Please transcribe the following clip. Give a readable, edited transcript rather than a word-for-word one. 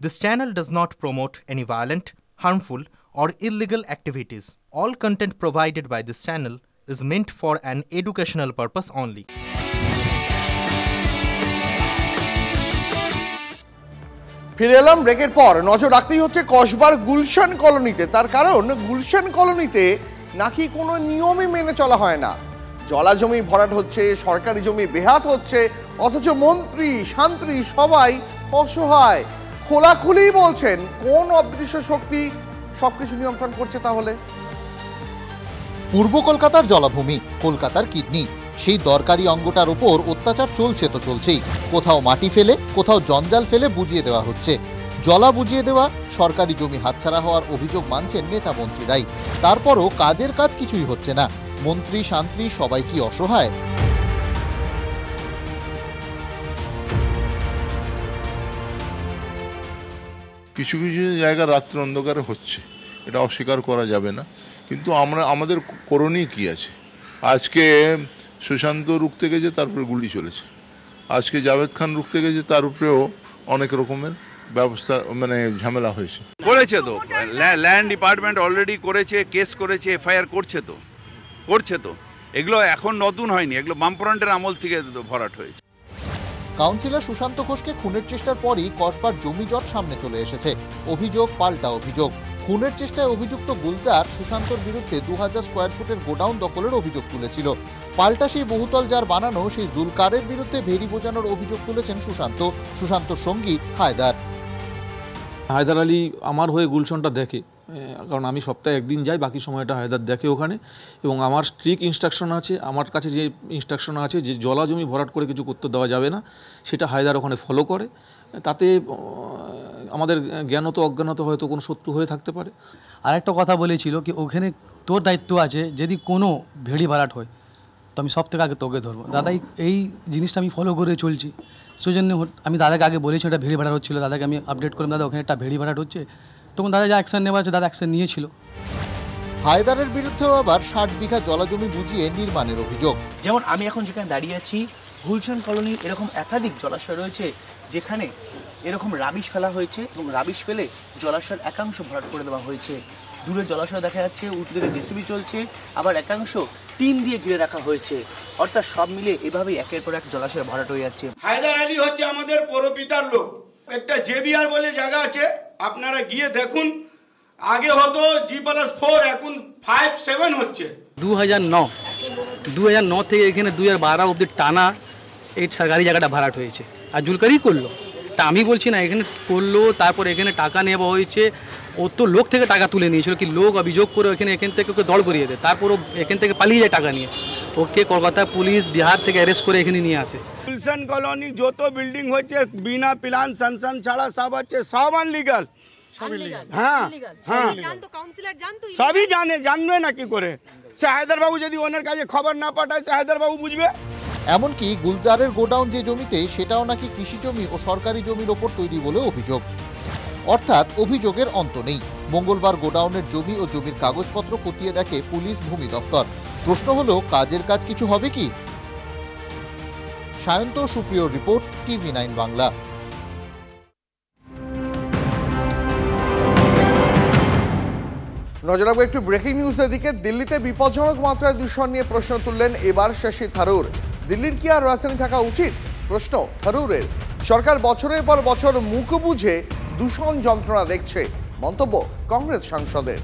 This channel does not promote any violent, harmful, or illegal activities. All content provided by this channel is meant for an educational purpose only. ফিরে এলাম ব্রেকের পর। নজর রাখতেই হচ্ছে কসবার গুলশান কলোনিতে। তার কারণ গুলশান কলোনিতে নাকি কোনো নিয়মই মেনে চলা হয় না। জলা জমি ভরাট হচ্ছে, সরকারি জমি বেহাত হচ্ছে, অথচ মন্ত্রী শান্ত্রী সবাই অসহায়। খোলাখুলি বলছেন কোন অদৃশ্য শক্তি সবকিছু নিয়ন্ত্রণ করছে তাহলে? পূর্ব কলকাতার জলাভূমি, কলকাতার কিডনি, সেই দরকারি অঙ্গটার উপর অত্যাচার চলছে তো চলছেই। কোথাও মাটি ফেলে, কোথাও জঞ্জাল ফেলে বুঝিয়ে দেওয়া হচ্ছে। জলা বুঝিয়ে দেওয়া, সরকারি জমি হাতছাড়া হওয়ার অভিযোগ মানছেন নেতা মন্ত্রীরাই। তারপরও কাজের কাজ কিছুই হচ্ছে না। মন্ত্রী শান্ত্রী সবাই কি অসহায়? কিছু কিছু জায়গা রাত্র অন্ধকারে হচ্ছে, এটা অস্বীকার করা যাবে না, কিন্তু আমাদের করণীয় কি আছে? আজকে সুশান্ত রুখতে গেছে, তারপরে গুলি চলেছে। আজকে জাভেদ খান রুখতে গেছে, তার উপরেও অনেক রকমের ব্যবস্থা ঝামেলা হয়েছে। করেছে তো, ল্যান্ড ডিপার্টমেন্ট অলরেডি করেছে, কেস করেছে, এফআইআর করছে তো। এগুলো এখন নতুন হয়নি, এগুলো বামফ্রন্টের আমল থেকে ভরাট হয়েছে। কাউন্সিলর সুশান্ত ঘোষকে খুনের চেষ্টার পরই কসবার জমি জট সামনে চলে এসেছে। অভিযোগ পাল্টা অভিযোগ। খুনের চেষ্টায় অভিযুক্ত গুলজার সুশান্তর বিরুদ্ধে 2000 স্কোয়ার ফুটের গোডাউন দখলের অভিযোগ তুলেছিল। পাল্টা সেই বহুতল যার বানানো সেই জুলকারের বিরুদ্ধে ভেরি বোঝানোর অভিযোগ তুলেছেন সুশান্তর সঙ্গী হায়দার আলী আমার হয়ে গুলশনটা দেখে, কারণ আমি সপ্তাহে একদিন যাই, বাকি সময়টা হায়দার দেখে ওখানে। এবং আমার স্ট্রিক্ট ইনস্ট্রাকশন আছে, আমার কাছে যে ইনস্ট্রাকশন আছে যে জলা জমি ভরাট করে কিছু করতে দেওয়া যাবে না, সেটা হায়দার ওখানে ফলো করে। তাতে আমাদের জ্ঞানত অজ্ঞানত হয়তো কোনো শত্রু হয়ে থাকতে পারে। আরেকটা কথা বলেছিল কি ওখানে তোর দায়িত্ব আছে, যদি কোনো ভেড়ি ভরাট হয় তো আমি সব থেকে আগে তোকে ধরবো। দাদা এই জিনিসটা আমি ফলো করে চলছি, সেজন্য আমি দাদাকে আগে বলেছি এটা ভেড়ি ভাড়াট হচ্ছিলো। দাদাকে আমি আপডেট করলাম, দাদা ওখানে একটা ভেড়ি ভাড়াট হচ্ছে। তখন দাদা যা অ্যাকশন নেওয়া আছে দাদা অ্যাকশন নিয়েছিল। হায়দারের বিরুদ্ধেও আবার 60 বিঘা জলাজমি বুঝিয়ে নির্মাণের অভিযোগ। যেমন আমি এখন যেখানে দাঁড়িয়ে আছি, গুলশান কলোনির এরকম একাধিক জলাশয় রয়েছে যেখানে এরকম রাবিশ ফেলা হয়েছে এবং রাবিশ ফেলে জলাশয়ের একাংশ ভরাট করে দেওয়া হয়েছে। দূরে জলাশয় দেখা যাচ্ছে, উল্টো দিকে জেসিবি চলছে, আবার একাংশ টিন দিয়ে ঘিরে রাখা হয়েছে। অর্থাৎ সব মিলে এভাবেই একের পর এক জলাশয় ভরাট হয়ে যাচ্ছে। হায়দার আলী হচ্ছে আমাদের পরপিতার লোক। একটা জেবিআর বলে জায়গা আছে, আপনারা গিয়ে দেখুন। আগে হতো G+4, এখন 5-7 হচ্ছে। 2009 থেকে এখানে 2012 অব্দি টানা এই সরকারি জায়গাটা ভরাট হয়েছে, আর জুলকারি করলো। তা আমি বলছি না, এখানে করলো, তারপর এখানে টাকা নেওয়া হয়েছে। ও তো লোক থেকে টাকা তুলে নিয়েছিল, কি লোক অভিযোগ করে এখান থেকে ওকে দড় করিয়ে দেয়, তারপর ও এখান থেকে পালিয়ে যায় টাকা নিয়ে। ওকে কলকাতা পুলিশ বিহার থেকে অ্যারেস্ট করে এখানে নিয়ে আসে। গুলশান কলোনি যত বিল্ডিং হচ্ছে বিনা প্ল্যান সানসান ছাড়া সব হচ্ছে, সব আনলিগাল। হ্যাঁ, সবই জানবে না কি করে? সে হায়দার বাবু যদি ওনার কাছে খবর না পাঠায়, সে হায়দার বাবু বুঝবে। এমনকি গুলজারের গোডাউন যে জমিতে, সেটাও নাকি কৃষি জমি ও সরকারি জমির ওপর তৈরি বলে অভিযোগ। অর্থাৎ অভিযোগের অন্ত নেই। মঙ্গলবার গোডাউনের জমি ও জমির কাগজপত্র খতিয়ে দেখে পুলিশ ভূমি দফতর। প্রশ্ন হলো, কাজের কাজ কিছু হবে কি? সায়ন্ত সুপ্রিয় রিপোর্ট, TV9 বাংলা। নজর রাখবো একটু ব্রেকিং নিউজের দিকে। দিল্লিতে বিপজ্জনক মাত্রায় দূষণ নিয়ে প্রশ্ন তুললেন এবার শশী থারুর। দিল্লির কি আর রাজধানী থাকা উচিত? প্রশ্ন থারুরের। সরকার বছরের পর বছর মুখ বুঝে দূষণ যন্ত্রণা দেখছে, মন্তব্য কংগ্রেস সাংসদের।